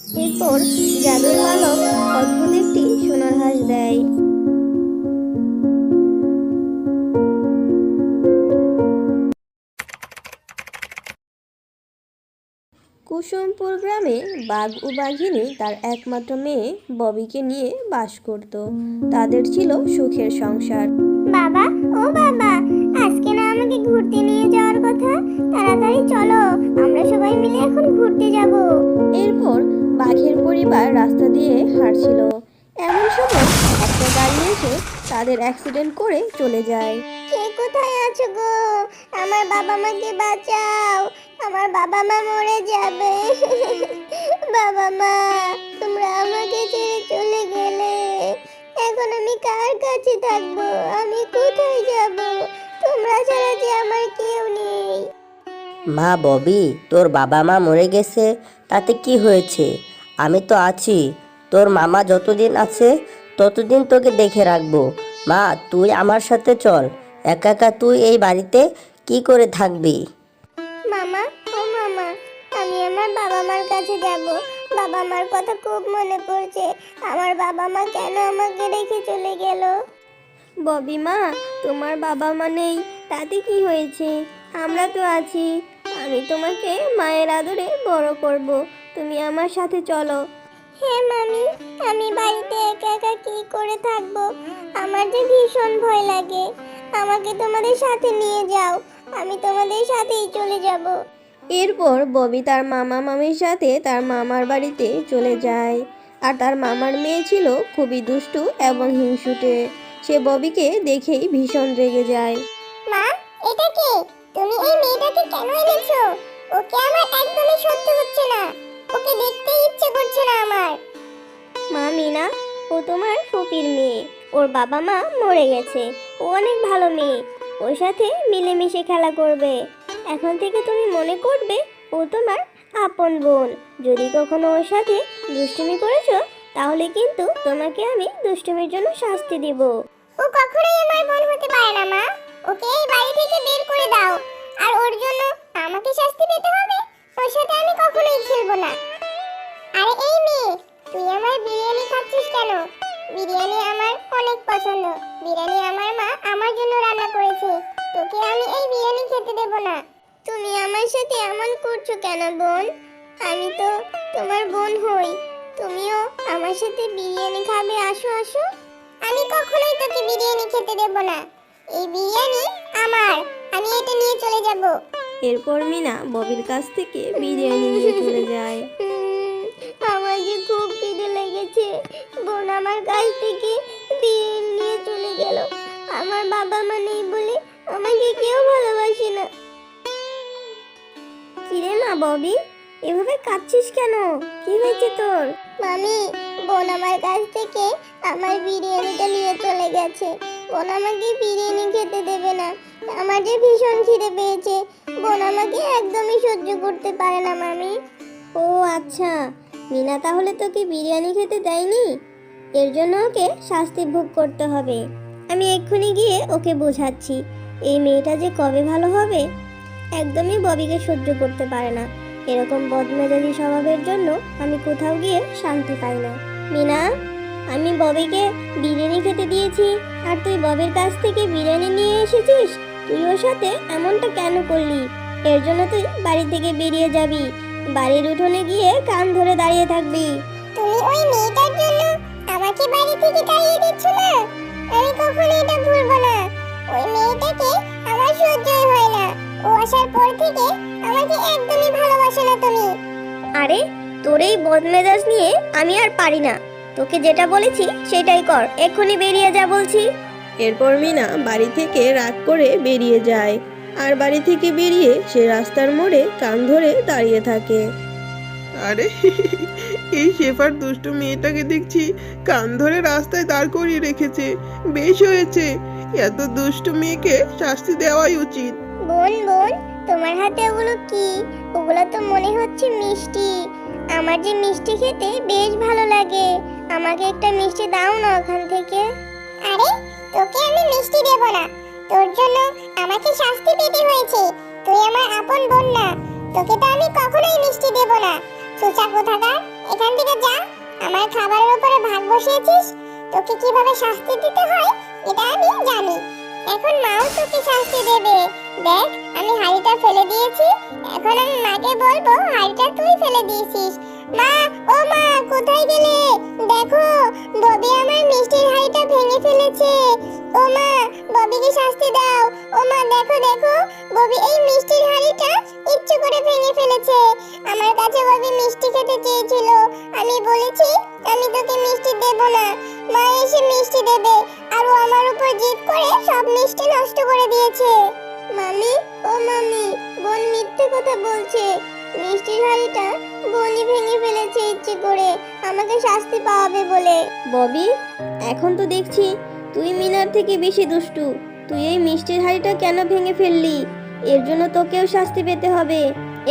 এরপর জাদুর বালক অদ্ভুত একটি সোনার হাঁস দেয়। কুসুমপুর গ্রামে বাঘ ও বাঘিনী তার একমাত্র মেয়ে ববিকে নিয়ে বাস করত। তাদের ছিল সুখের সংসার। বাবা, ও বাবা, আজকে না আমাকে ঘুরতে নিয়ে যাওয়ার কথা? তাড়াতাড়ি চলো, আমরা সবাই মিলে এখন ঘুরতে যাব। এরপর বাঘের পরিবার রাস্তা দিয়ে হাঁটছিল। এমন সময় একটা গাড়ি এসে তাদের অ্যাক্সিডেন্ট করে চলে যায়। কে কোথায় আছো গো? আমার বাবা মাকে বাঁচাও, আমার বাবা মা মরে যাবে। বাবা মা, তোমরা আমাকে ছেড়ে চলে গেলে, এখন আমি কার কাছে থাকবো? আমি কোথায় যাব? তোমরা ছাড়া যে আমার কেউ নেই। মা ববি, তোর বাবা মা মরে গেছে, তাতে কি হয়েছে? আমি তো আছি। তোর মামা যতদিন আছে ততদিন তোকে দেখে রাখবো। মা, তুই আমার সাথে চল। একা একা তুই এই বাড়িতে কি করে থাকবি? মামা, ও মামা, আমি আমার বাবা মার কাছে যাব। বাবা মার কথা খুব মনে পড়ছে। আমার বাবা মা কেন আমাকে রেখে চলে গেল? ববি মা, তোমার বাবা মা নেই তাতে কি হয়েছে? আমরা তো আছি। আমি তোমাকে মায়ের আদরে বড় করব। তুমি আমার সাথে চলো। হ্যাঁ মামি, আমি বাড়িতে একা একা কি করে থাকবো? আমার যে ভীষণ ভয় লাগে। আমাকে তোমাদের সাথে নিয়ে যাও, আমি তোমাদের সাথেই চলে যাব। এরপর ববি তার মামা মামির সাথে তার মামার বাড়িতে চলে যায়। আর তার মামার মেয়ে ছিল খুবই দুষ্টু এবং হিংসুটে। সে ববিকে দেখেই ভীষণ রেগে যায়। মা, এটা কে? তুমি এই মেয়েটাকে কেন এনেছো? ওকে আমার একদমই সহ্য হচ্ছে না। ওকে দেখতে ইচ্ছে করছে না আমার। মা মিনা, ও তোমার ফুপির মেয়ে। ওর বাবা মা মরে গেছে। ও অনেক ভালো মেয়ে। ওর সাথে মিলেমিশে খেলা করবে। এখন থেকে তুমি মনে করবে ও তোমার আপন বোন। যদি কখনো ওর সাথে দুষ্টুমি করেছো তাহলে কিন্তু তোমাকে আমি দুষ্টুমির জন্য শাস্তি দিব। ও কখনোই আমার বোন হতে পারে না মা। ওকে এই বাড়ি থেকে বের করে দাও। আর ওর জন্য আমাকে শাস্তি পেতে হবে? ওর সাথে আমি কখনোই খেলবো না। আরে এই মেয়ে, তুই আমার বিরিয়ানি খাচ্ছিস কেন? বিরিয়ানি আমার অনেক পছন্দ। বিরিয়ানি আমার মা আমার জন্য রান্না করেছে। তোকে আমি এই বিরিয়ানি খেতে দেব না। তুমি আমার সাথে এমন করছো কেন বোন? আমি তো তোমার বোন হই। তুমিও আমার সাথে বিরিয়ানি খাবে, আসো আসো। আমি কখনোই তোকে বিরিয়ানি খেতে দেব না। এই বিরিয়ানি আমার। আমি এটা নিয়ে চলে যাব। এরপর মিনা ববির কাছ থেকে বিরিয়ানি নিয়ে চলে যায়। আমার যে খুব খিদে লেগেছে। বোন আমার কাছ থেকে বিরিয়ানি নিয়ে চলে গেল। আমার বাবা মা নেই বলে আমাকে কেউ ভালোবাসে না। কিরে মা ববি, এভাবে কাঁদছিস কেন? কি হয়েছে তোর? মামি, বোন আমার কাছ থেকে আমার বিরিয়ানিটা নিয়ে চলে গেছে। বোন আমাকে বিরিয়ানি খেতে দেবে না। আমার যে ভীষণ খিদে পেয়েছে। বোন আমাকে একদমই সহ্য করতে পারে না মামি। ও আচ্ছা, মিনা তাহলে তোকে বিরিয়ানি খেতে দেয়নি? এর জন্য ওকে শাস্তি ভোগ করতে হবে। আমি এক্ষুনি গিয়ে ওকে বোঝাচ্ছি। এই মেয়েটা যে কবে ভালো হবে। একদমই ববিকে সহ্য করতে পারে না। এরকম বদমেজাজি স্বভাবের জন্য আমি কোথাও গিয়ে শান্তি পাই না। মিনা, আমি ববিকে বিরিয়ানি খেতে দিয়েছি আর তুই ববির কাছ থেকে বিরিয়ানি নিয়ে এসেছিস। তুই ওর সাথে এমনটা কেন করলি? এর জন্য তুই বাড়ি থেকে বেরিয়ে যাবি। বাড়ির উঠোনে গিয়ে কান ধরে দাঁড়িয়ে থাকবি। তুমি ওই মেয়েটার জন্য আমাকে বাড়ি থেকে তাড়িয়ে দিচ্ছ না? আমি কখনো এটা ভুলবো না। ওই মেয়েটাকে আমার সহ্যই হয় না। ও আসার পর থেকে আমাকে একদমই ভালোবাসো না তুমি। আরে, তোর এই বদমেজাজ নিয়ে আমি আর পারি না। তোকে যেটা বলেছি সেটাই কর। এক্ষুনি বেরিয়ে যা বলছি। এরপর মিনা বাড়ি থেকে রাগ করে বেরিয়ে যায়। আর বাড়ি থেকে বেরিয়ে সে রাস্তার মোড়ে কান ধরে দাঁড়িয়ে থাকে। আরে এই শেফার দুষ্টু মেয়েটাকে দেখছি কান ধরে রাস্তায় দাঁড় করিয়ে রেখেছে। বেশ হয়েছে, এত দুষ্টু মেয়েকে শাস্তি দেওয়াই উচিত। বোন বোন, তোমার হাতে ওগুলো কি? ওগুলো তো মনে হচ্ছে মিষ্টি। আমার যে মিষ্টি খেতে বেশ ভালো লাগে। আমাকে একটা মিষ্টি দাও না ওখান থেকে। আরে, তোকে আমি মিষ্টি দেব না। তোর জন্য আমাকে শাস্তি পেতে হয়েছে। তুই আমার আপন বোন না। তোকে তো আমি কখনোই মিষ্টি দেব না। সোজা কোথাকার, এখান থেকে আমার খাবারের উপরে ভাগ বসিয়েছিস, তোকে কিভাবে শাস্তি দিতে হয় এটা আমি জানি। এখন মাও তোকে শাস্তি দেবে। দেখ, আমি হাঁড়িটা ফেলে দিয়েছি, এখন আমি মাকে বলবো হাঁড়িটা তুই ফেলে দিয়েছিস। মা, ও মা, কোথায় গেলে? দেখো, ববি আমার মিষ্টির হাঁড়িটা ভেঙে ফেলেছে। ও মা, ববিকে শাস্তি দাও। ও মা, দেখো দেখো, ববি এই মিষ্টির হাঁড়িটা ইচ্ছে করে ভেঙে ফেলেছে। আমার কাছে ববি মিষ্টি খেতে চেয়েছিল, আমি বলেছি আমি তোকে মিষ্টি দেব না। মা এসে মিষ্টি দেবে, আর ও আমার উপর জিদ করে সব মিষ্টি নষ্ট করে দিয়েছে। মামি, ও মামি, বোন মিথ্যে কথা বলছে। মিষ্টির হাঁড়িটা বোনই ভেঙে ফেলেছে ইচ্ছে করে, আমাকে শাস্তি পাওয়াবে বলে। ববি, এখন তো দেখছি তুই মিনার থেকে বেশি দুষ্টু। তুই এই মিষ্টির হাঁড়িটা কেন ভেঙে ফেললি? এর জন্য তোকেও শাস্তি পেতে হবে।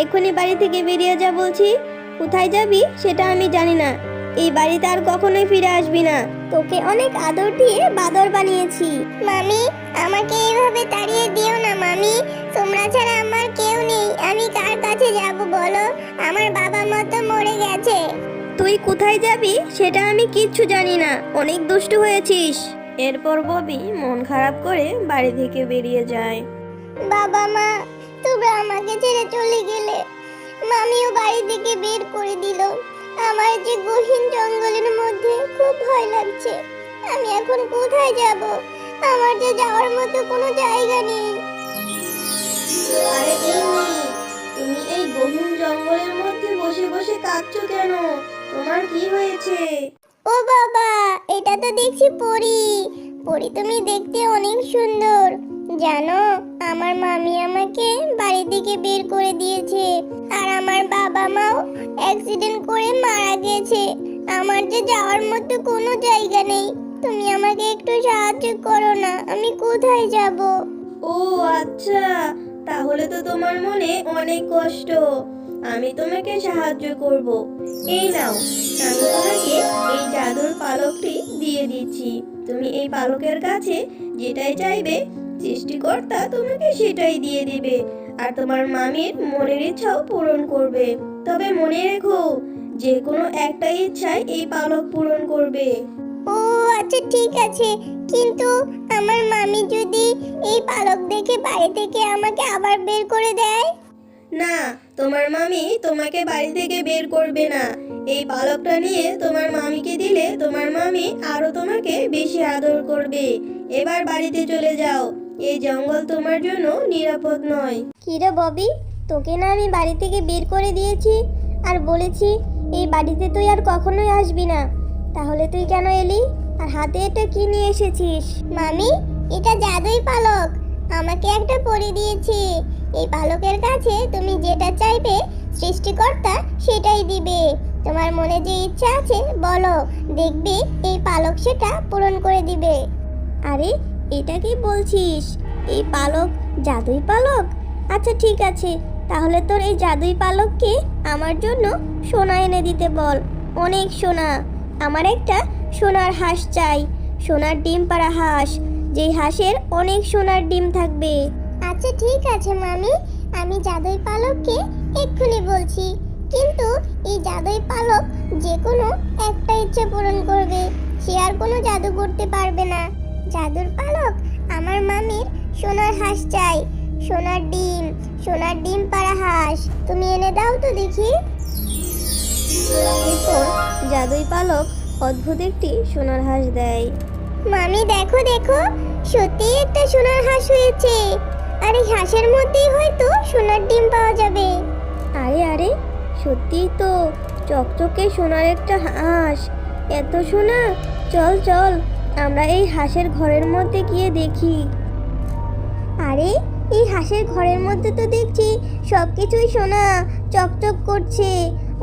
এক্ষুনি বাড়ি থেকে বেরিয়ে যা বলছি। কোথায় যাবি সেটা আমি জানি না। এই বাড়িতে আর কখনোই ফিরে আসবি না। তোকে অনেক আদর দিয়ে বাদর বানিয়েছি। মামি, আমাকে এইভাবে তাড়িয়ে দিও না মামি। তোমরা ছাড়া আমার কেউ নেই, আমি কার কাছে যাব বলো? আমার বাবা মা তো মরে গেছে। তুই কোথায় যাবি সেটা আমি কিচ্ছু জানি না। অনেক দুষ্টু হয়েছিস। এরপর ববি মন খারাপ করে বাড়ি থেকে বেরিয়ে যায়। বাবা মা, তোমরা আমাকে ছেড়ে চলে গেলে। মামিও বাড়ি থেকে বের করে দিল। আমার যে গহীন জঙ্গলের মধ্যে খুব ভয় লাগছে। আমি এখন কোথায় যাব? আমার যে যাওয়ার মতো কোনো জায়গা নেই। আরে এই মেয়ে, তুমি এই গহীন জঙ্গলের মধ্যে বসে বসে কাঁদছো কেন? তোমার কি হয়েছে? ও বাবা, এটা তো দেখছি পরী। পরী, তুমি দেখতে অনেক সুন্দর। জানো, আমার মামি আমাকে বাড়ি থেকে বের করে দিয়েছে, আর আমার বাবা মাও অ্যাক্সিডেন্ট করে মারা গেছে। আমার যে যাওয়ার মতো কোনো জায়গা নেই। তুমি আমাকে একটু সাহায্য করো না, আমি কোথায় যাব? ও আচ্ছা, তাহলে তো তোমার মনে অনেক কষ্ট। আমি তোমাকে সাহায্য করব। এই নাও, আমি তোমাকে এই জাদুর পালকটি দিয়ে দিচ্ছি। তুমি এই পালকের কাছে যেটাই চাইবে সৃষ্টিকর্তা তোমাকে সেটাই দিয়ে দিবে, আর তোমার মামির মনের ইচ্ছাও পূরণ করবে। তবে মনে রেখো, যে কোনো একটা ইচ্ছাই এই পালক পূরণ করবে। ও আচ্ছা, ঠিক আছে। কিন্তু আমার মামি যদি এই পালক দেখে বাড়ি থেকে আমাকে আবার বের করে দেয়? না, তোমার মামি তোমাকে বাড়ি থেকে বের করবে না। এই পালকটা নিয়ে তোমার মামিকে দিলে তোমার মামি আরো তোমাকে বেশি আদর করবে। এবার বাড়িতে চলে যাও, এই জঙ্গল তোমার জন্য নিরাপদ নয়। কিরে ববি, তোকে না আমি বাড়ি থেকে বের করে দিয়েছি আর বলেছি এই বাড়িতে তুই আর কখনোই আসবি না, তাহলে তুই কেন এলি? আর হাতে এটা কি নিয়ে এসেছিস? মামি, এটা জাদুই পালক, আমাকে একটা পরী দিয়েছে। এই পালকের কাছে তুমি যেটা চাইবে সৃষ্টিকর্তা সেটাই দিবে। তোমার মনে যে ইচ্ছা আছে বলো, দেখবি এই পালক সেটা পূরণ করে দিবে। আরে, এটা কি বলছিস? এই পালক জাদুই পালক? আচ্ছা ঠিক আছে, তাহলে তোর এই জাদুই পালককে আমার জন্য সোনা এনে দিতে বল। অনেক সোনা। আমার একটা সোনার হাঁস চাই, সোনার ডিম পাড়া হাঁস, যেই হাঁসের অনেক সোনার ডিম থাকবে। আচ্ছা ঠিক আছে মামি, আমি জাদুই পালককে এক্ষুনি বলছি। কিন্তু এই জাদুই পালক যে কোনো একটা ইচ্ছে পূরণ করবে, সে আর কোনো জাদু করতে পারবে না। জাদুর পালক, আমার মামির সোনার হাঁস চাই, সোনার ডিম পাড়া হাঁস, তুমি এনে দাও তো দেখি। এরপর জাদুই পালক অদ্ভুত একটি সোনার হাঁস দেয়। মামি দেখো দেখো, সত্যি একটা সোনার হাঁস হয়েছে, আর এই হাঁসের মধ্যেই হয়তো সোনার ডিম পাওয়া যাবে। আরে আরে, সত্যিই তো চকচকে সোনার একটা হাঁস। এত সোনা! চল চল, আমরা এই হাঁসের ঘরের মধ্যে গিয়ে দেখি। আরে, এই হাঁসের ঘরের মধ্যে তো দেখছি সবকিছুই সোনা, চকচক করছে,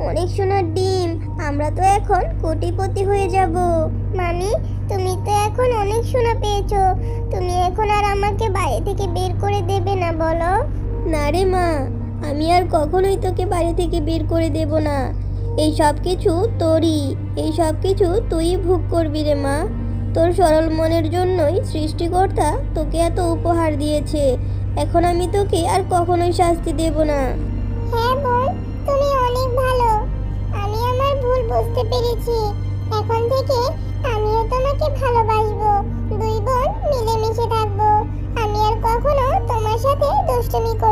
অনেক সোনার ডিম। আমরা তো এখন কোটিপতি হয়ে যাব। মামি, তুমি তো এখন অনেক সোনা পেয়েছো, তুমি এখন আর আমাকে বাড়ি থেকে বের করে দেবে না বলো? না রে মা, আমি আর কখনোই তোকে বাড়ি থেকে বের করে দেব না। এই সব কিছু তোরই, এই সব কিছু তুই ভোগ করবি রে মা। তোর সরল মনের জন্যই সৃষ্টিকর্তা তোকে এত উপহার দিয়েছে। এখন আমি তোকে আর কখনোই শাস্তি দেব না। হ্যাঁ বোন, তুমি অনেক ভালো। আমি আমার ভুল বুঝতে পেরেছি। এখন থেকে আমিও তোমাকে ভালোবাসবো, দুই বোন মিলেমিশে থাকবো। আমি আর কখনো তোমার সাথে দুষ্টুমি করব